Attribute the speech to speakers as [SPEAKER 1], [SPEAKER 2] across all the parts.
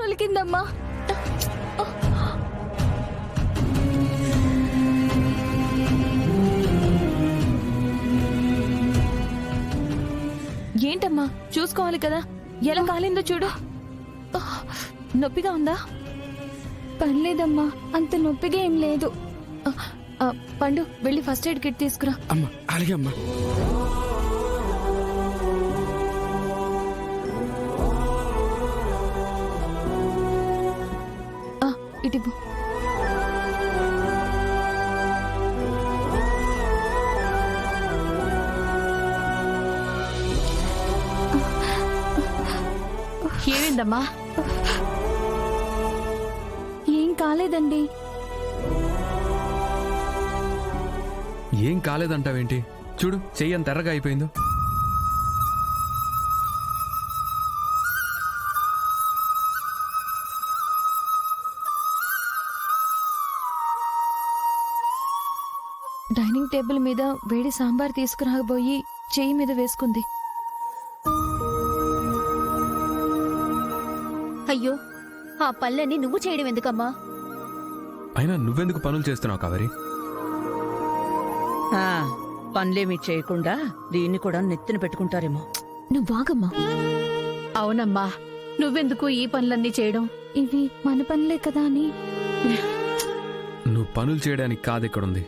[SPEAKER 1] ఒలికిందమ్మా. ఏంటమ్మా, చూసుకోవాలి కదా, ఎలా కాలిందో చూడు. నొప్పిగా ఉందా? పర్లేదమ్మా, అంత నొప్పిగా ఏం లేదు. పండు, వెళ్ళి ఫస్ట్ ఎయిడ్ కిట్ తీసుకురా.
[SPEAKER 2] అమ్మా, అలాగే అమ్మా.
[SPEAKER 1] ఇటు
[SPEAKER 3] ఏమైందమ్మా?
[SPEAKER 1] ఏం కాలేదండి.
[SPEAKER 2] ఏం కాలేదంటావేంటి? చూడు, చెయ్యి అంత ఎర్రగా అయిపోయిందో.
[SPEAKER 1] డైనింగ్ టేబుల్ మీద వేడి సాంబార్ తీసుకురాబోయి చెయ్యి మీద వేసుకుంది.
[SPEAKER 4] అయ్యో, ఆ పళ్ళని నువ్వు చేయడం ఎందుకమ్మా?
[SPEAKER 2] అయినా నువ్వెందుకు పనులు చేస్తున్నావు కావేరి?
[SPEAKER 3] పనులేమీ చేయకుండా దీన్ని కూడా నెత్తిన పెట్టుకుంటారేమో.
[SPEAKER 1] నువ్వు వాగమ్మా.
[SPEAKER 3] అవునమ్మా, నువ్వెందుకు ఈ పనులన్నీ చేయడం?
[SPEAKER 1] ఇవి మన పనులే కదా అని.
[SPEAKER 2] నువ్వు పనులు చేయడానికి కాదు ఇక్కడుంది.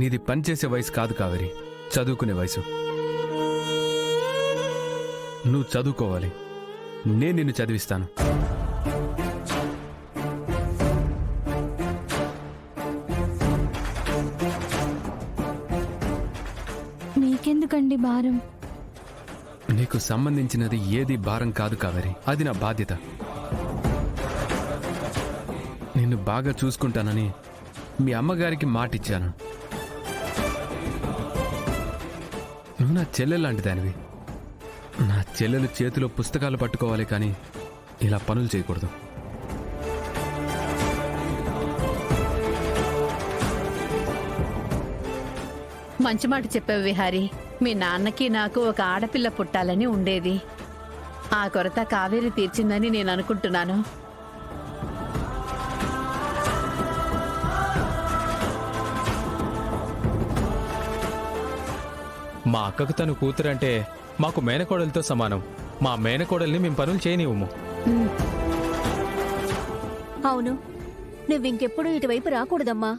[SPEAKER 2] నీది పనిచేసే వయసు కాదు కావేరి, చదువుకునే వయసు. నువ్వు చదువుకోవాలి, నేను నిన్ను చదివిస్తాను.
[SPEAKER 1] మీకెందుకండి భారం?
[SPEAKER 2] నీకు సంబంధించినది ఏది భారం కాదు కావేరి, అది నా బాధ్యత. నిన్ను బాగా చూసుకుంటానని మీ అమ్మగారికి మాటిచ్చాను. నువ్వు నా చెల్లెల్లాంటి దానివి. నా చెల్లెలు చేతిలో పుస్తకాలు పట్టుకోవాలి, కానీ ఇలా పనులు చేయకూడదు.
[SPEAKER 3] మంచి మాట చెప్పావు విహారీ. మీ నాన్నకి నాకు ఒక ఆడపిల్ల పుట్టాలని ఉండేది. ఆ కొరత కావేరి తీర్చిందని నేను అనుకుంటున్నాను.
[SPEAKER 5] మా అక్కకు తను కూతురంటే మాకు మేనకోడలతో సమానం. మా మేనకోడల్ని మేము పనులు చేయనివ్వము.
[SPEAKER 4] అవును, నువ్వింకెప్పుడు ఇటువైపు రాకూడదమ్మా.